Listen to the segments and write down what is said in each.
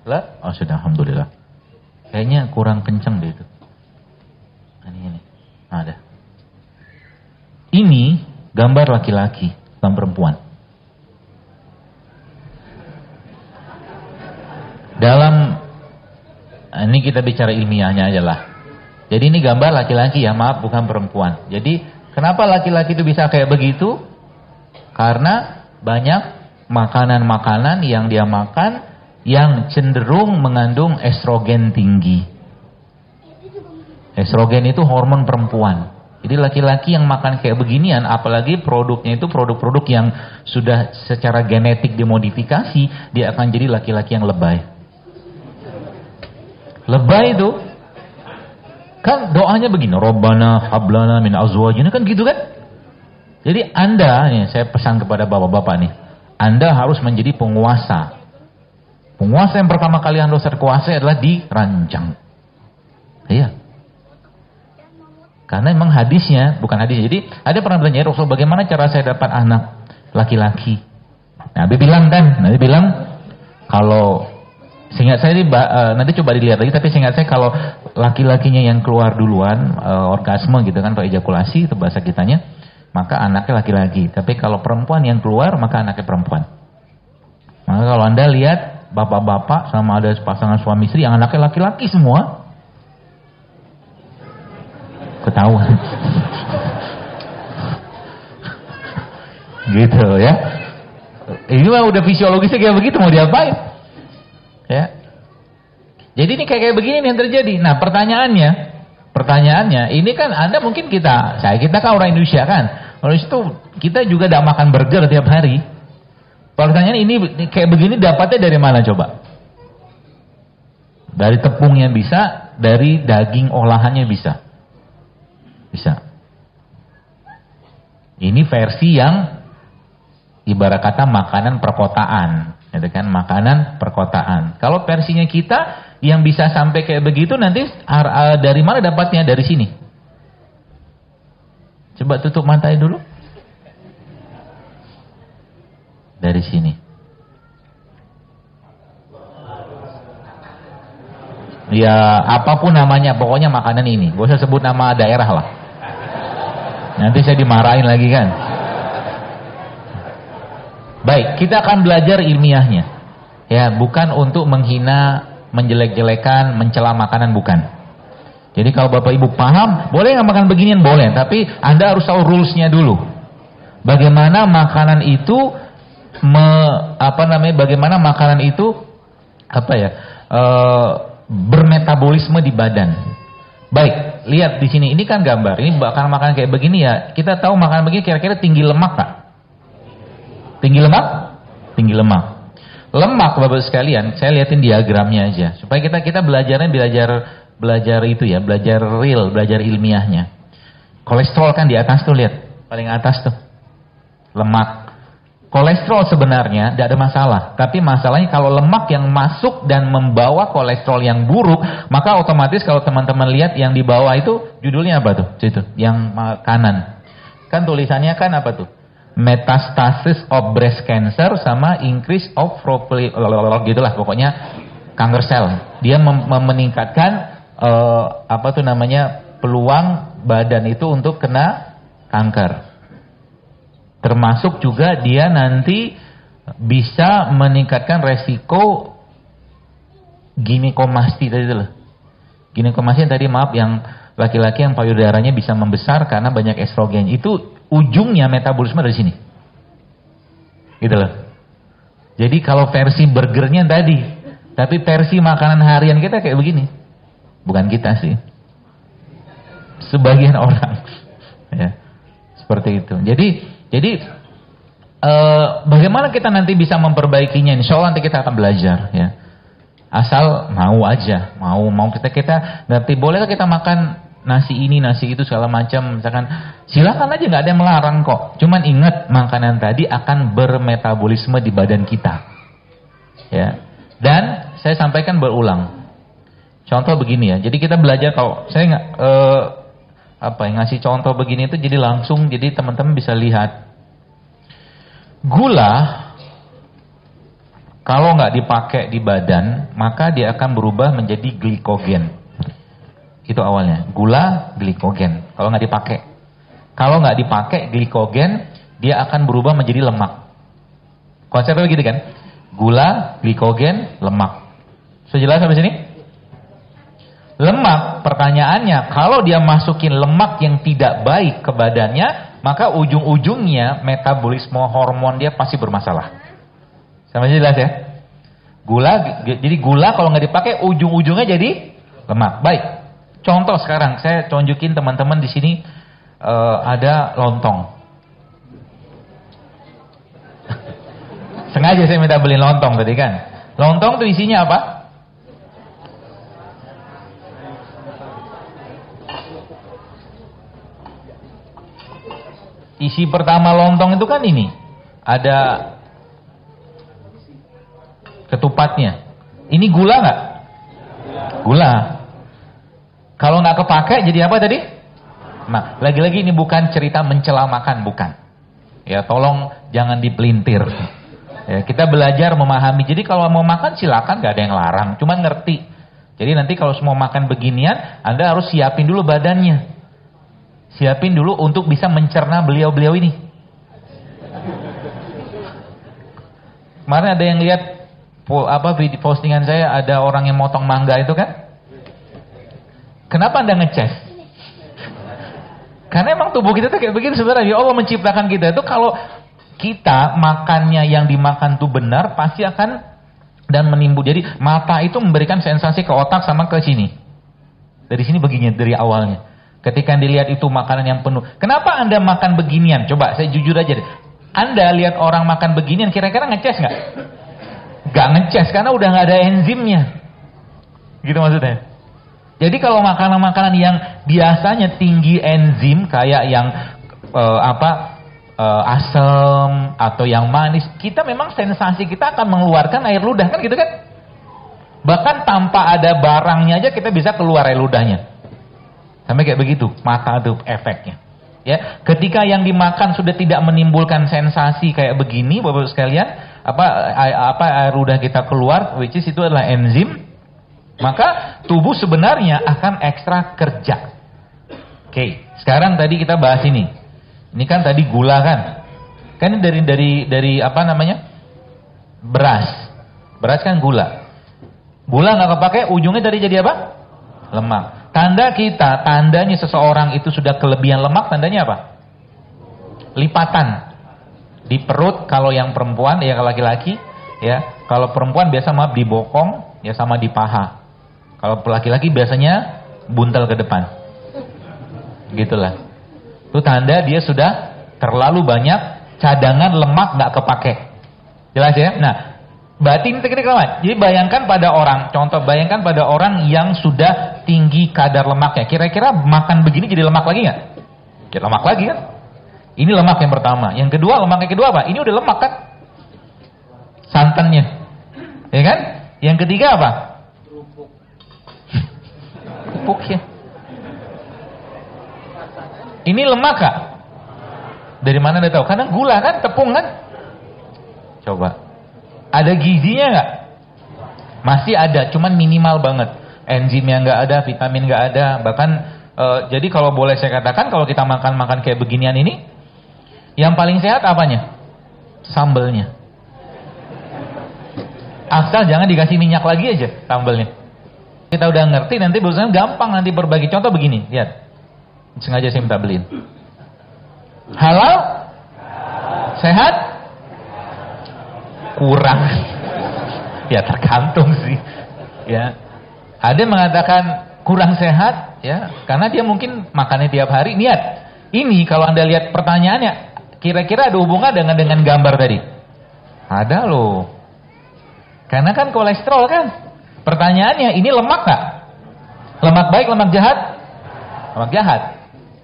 Lah, oh sudah, alhamdulillah. Kayaknya kurang kenceng deh itu. Ini. Ada. Ini gambar laki-laki dan perempuan. Dalam ini kita bicara ilmiahnya aja lah. Jadi ini gambar laki-laki ya, maaf bukan perempuan. Jadi kenapa laki-laki itu bisa kayak begitu? Karena banyak makanan-makanan yang dia makan yang cenderung mengandung estrogen tinggi. Estrogen itu hormon perempuan. Jadi laki-laki yang makan kayak beginian, apalagi produknya itu produk-produk yang sudah secara genetik dimodifikasi, dia akan jadi laki-laki yang lebay. Lebay itu kan doanya begini, Rabbana hablana min azwajina, kan gitu kan? Jadi Anda, nih saya pesan kepada bapak-bapak nih, Anda harus menjadi penguasa. Penguasa yang pertama kali Anda harus kuasai adalah dirancang. Iya. Karena memang hadisnya, bukan hadis. Jadi ada pernah bertanya, Rasul bagaimana cara saya dapat anak laki-laki? Nabi bilang kalau seingat saya nanti coba dilihat lagi, tapi seingat saya kalau laki-lakinya yang keluar duluan orgasme gitu kan, atau ejakulasi itu bahasa kitanya, maka anaknya laki-laki. Tapi kalau perempuan yang keluar, maka anaknya perempuan. Maka kalau Anda lihat bapak-bapak sama ada pasangan suami istri yang anaknya laki-laki semua, ketahuan. Gitu ya. Ini mah udah fisiologisnya kayak begitu, mau diapain? Ya. Jadi ini kayak begini nih yang terjadi. Nah, pertanyaannya, ini kan Anda mungkin kita kan orang Indonesia kan. Oleh itu kita juga tidak makan burger tiap hari. Pertanyaan ini kayak begini dapatnya dari mana coba? Dari tepungnya bisa, dari daging olahannya bisa. Bisa. Ini versi yang ibarat kata makanan perkotaan, gitu kan? Makanan perkotaan. Kalau versinya kita yang bisa sampai kayak begitu nanti dari mana dapatnya? Dari sini. Coba tutup matanya dulu. Dari sini. Ya apapun namanya, pokoknya makanan ini. Gak usah sebut nama daerah lah. Nanti saya dimarahin lagi kan. Baik, kita akan belajar ilmiahnya. Ya, bukan untuk menghina, menjelek-jelekan, mencela makanan, bukan. Jadi kalau Bapak Ibu paham, boleh nggak makan beginian? Boleh, tapi Anda harus tahu rules-nya dulu. Bagaimana makanan itu bagaimana makanan itu bermetabolisme di badan. Baik, lihat di sini, ini kan gambar. Ini makanan kayak begini ya. Kita tahu makanan begini kira-kira tinggi lemak tak? Tinggi lemak? Tinggi lemak. Lemak Bapak sekalian, saya liatin diagramnya aja supaya kita belajar itu ya, belajar real, belajar ilmiahnya. Kolesterol kan di atas tuh, lihat. Paling atas tuh. Lemak. Kolesterol sebenarnya tidak ada masalah, tapi masalahnya kalau lemak yang masuk dan membawa kolesterol yang buruk, maka otomatis kalau teman-teman lihat yang di bawah itu judulnya apa tuh? Situ, yang kanan. Kan tulisannya kan apa tuh? Metastasis of breast cancer sama increase of gitulah pokoknya kanker sel. Dia meningkatkan peluang badan itu untuk kena kanker. Termasuk juga dia nanti bisa meningkatkan resiko ginekomasti tadi loh. Ginekomasti tadi maaf yang laki-laki yang payudaranya bisa membesar karena banyak estrogen. Itu ujungnya metabolisme dari sini. Gitu loh. Jadi kalau versi burgernya tadi, tapi versi makanan harian kita kayak begini. Bukan kita sih. Sebagian orang. Ya. Seperti itu. Jadi bagaimana kita nanti bisa memperbaikinya? Insya Allah nanti kita akan belajar ya. Asal mau aja, mau kita nanti bolehkah kita makan nasi ini, nasi itu segala macam, misalkan silakan aja, nggak ada yang melarang kok. Cuman ingat makanan tadi akan bermetabolisme di badan kita. Ya. Dan saya sampaikan berulang. Contoh begini ya. Jadi kita belajar kalau saya nggak ngasih contoh begini itu jadi langsung jadi teman-teman bisa lihat. Gula Kalau nggak dipakai di badan, maka dia akan berubah menjadi glikogen. Itu awalnya, gula, glikogen. Kalau nggak dipakai. Kalau nggak dipakai glikogen, dia akan berubah menjadi lemak. Konsepnya begitu kan? Gula, glikogen, lemak. Sudah jelas sampai sini? Lemak, pertanyaannya, kalau dia masukin lemak yang tidak baik ke badannya, maka ujung-ujungnya metabolisme hormon dia pasti bermasalah. Sama jelas ya? Jadi gula kalau nggak dipakai ujung-ujungnya jadi lemak. Baik. Contoh sekarang saya tunjukin teman-teman di sini ada lontong. Sengaja saya minta beli lontong tadi kan. Lontong tuh isinya apa? Isi pertama lontong itu kan ini. Ada ketupatnya. Ini gula nggak? Gula. Kalau nggak kepake jadi apa tadi? Nah, lagi-lagi ini bukan cerita mencela makan, bukan. Ya, tolong jangan dipelintir. Ya, kita belajar memahami. Jadi kalau mau makan silakan, nggak ada yang larang. Cuman ngerti. Jadi nanti kalau semua makan beginian, Anda harus siapin dulu badannya. Siapin dulu untuk bisa mencerna beliau-beliau ini. Kemarin ada yang lihat video postingan saya, ada orang yang motong mangga itu kan? Kenapa Anda ngeces? Karena emang tubuh kita tuh kayak begini sebenarnya. Allah menciptakan kita itu kalau kita makannya yang dimakan tuh benar, pasti akan dan menimbul. Jadi mata itu memberikan sensasi ke otak sama ke sini. Dari sini begini dari awalnya. Ketika dilihat itu makanan yang penuh. Kenapa Anda makan beginian? Coba saya jujur aja deh. Anda lihat orang makan beginian, kira-kira ngeces nggak? Nggak ngeces karena udah nggak ada enzimnya. Gitu maksudnya. Jadi kalau makanan-makanan yang biasanya tinggi enzim kayak yang asam atau yang manis, kita memang sensasi kita akan mengeluarkan air ludah kan gitu kan? Bahkan tanpa ada barangnya aja kita bisa keluar air ludahnya. Sampai kayak begitu, mata itu efeknya. Ya, ketika yang dimakan sudah tidak menimbulkan sensasi kayak begini, Bapak sekalian, air ludah kita keluar, which is itu adalah enzim, maka tubuh sebenarnya akan ekstra kerja. Oke, sekarang tadi kita bahas ini. Ini kan tadi gula kan? Kan ini dari apa namanya? Beras. Beras kan gula. Gula nggak kepake, ujungnya dari jadi apa? Lemak. Tandanya seseorang itu sudah kelebihan lemak, tandanya apa? Lipatan. Di perut kalau yang perempuan, ya kalau laki-laki, ya. Kalau perempuan biasa di bokong, ya sama di paha. Kalau laki-laki biasanya buntel ke depan. Gitulah. Itu tanda dia sudah terlalu banyak cadangan lemak nggak kepake. Jelas ya? Nah, berarti ini teknik-teknik. Jadi bayangkan pada orang yang sudah tinggi kadar lemaknya. Kira-kira makan begini jadi lemak lagi nggak? Jadi lemak lagi kan? Ini lemak yang pertama. Yang kedua, lemak yang kedua apa? Ini udah lemak kan? Santannya. Ya kan? Yang ketiga apa? Pupuk ya. Ini lemak kak? Dari mana Anda tahu? Karena gula kan, tepung kan? Coba. Ada gizinya nggak? Masih ada, cuman minimal banget. Enzimnya nggak ada, vitamin nggak ada. Bahkan, jadi kalau boleh saya katakan, kalau kita makan kayak beginian ini, yang paling sehat apanya? Sambelnya. Asal jangan dikasih minyak lagi aja sambelnya. Kita udah ngerti, nanti berusaha gampang nanti berbagi. Contoh begini, lihat. Sengaja saya minta beliin. Halal? Sehat? Kurang. Ya tergantung sih. Ya. Ada yang mengatakan kurang sehat, ya, karena dia mungkin makannya tiap hari. Lihat, ini kalau Anda lihat pertanyaannya, kira-kira ada hubungan dengan gambar tadi? Ada loh. Karena kan kolesterol kan. Pertanyaannya, ini lemak nggak? Lemak baik, lemak jahat? Lemak jahat.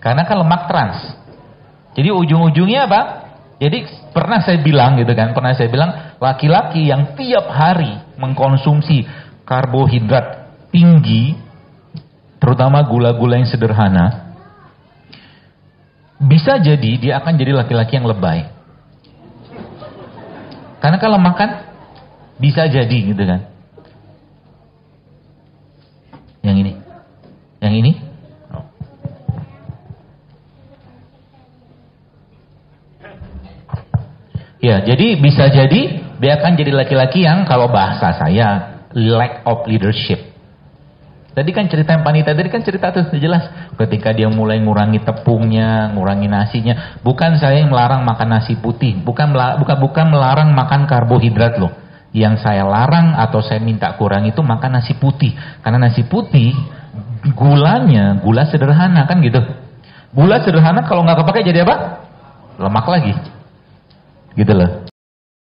Karena kan lemak trans. Jadi ujung-ujungnya apa? Jadi pernah saya bilang laki-laki yang tiap hari mengkonsumsi karbohidrat tinggi, terutama gula-gula yang sederhana, bisa jadi dia akan jadi laki-laki yang lebay. Karena kalau makan Bisa jadi gitu kan. Yang ini. Yang ini? Oh. Ya, jadi bisa jadi dia akan jadi laki-laki yang kalau bahasa saya lack of leadership. Tadi kan cerita yang Panita tadi kan cerita tuh jelas. Ketika dia mulai ngurangi tepungnya, ngurangi nasinya. Bukan saya yang melarang makan nasi putih. Bukan melarang makan karbohidrat loh. Yang saya larang atau saya minta kurang itu makan nasi putih. Karena nasi putih gulanya gula sederhana kan gitu. Gula sederhana kalau nggak kepake jadi apa? Lemak lagi. Gitu loh.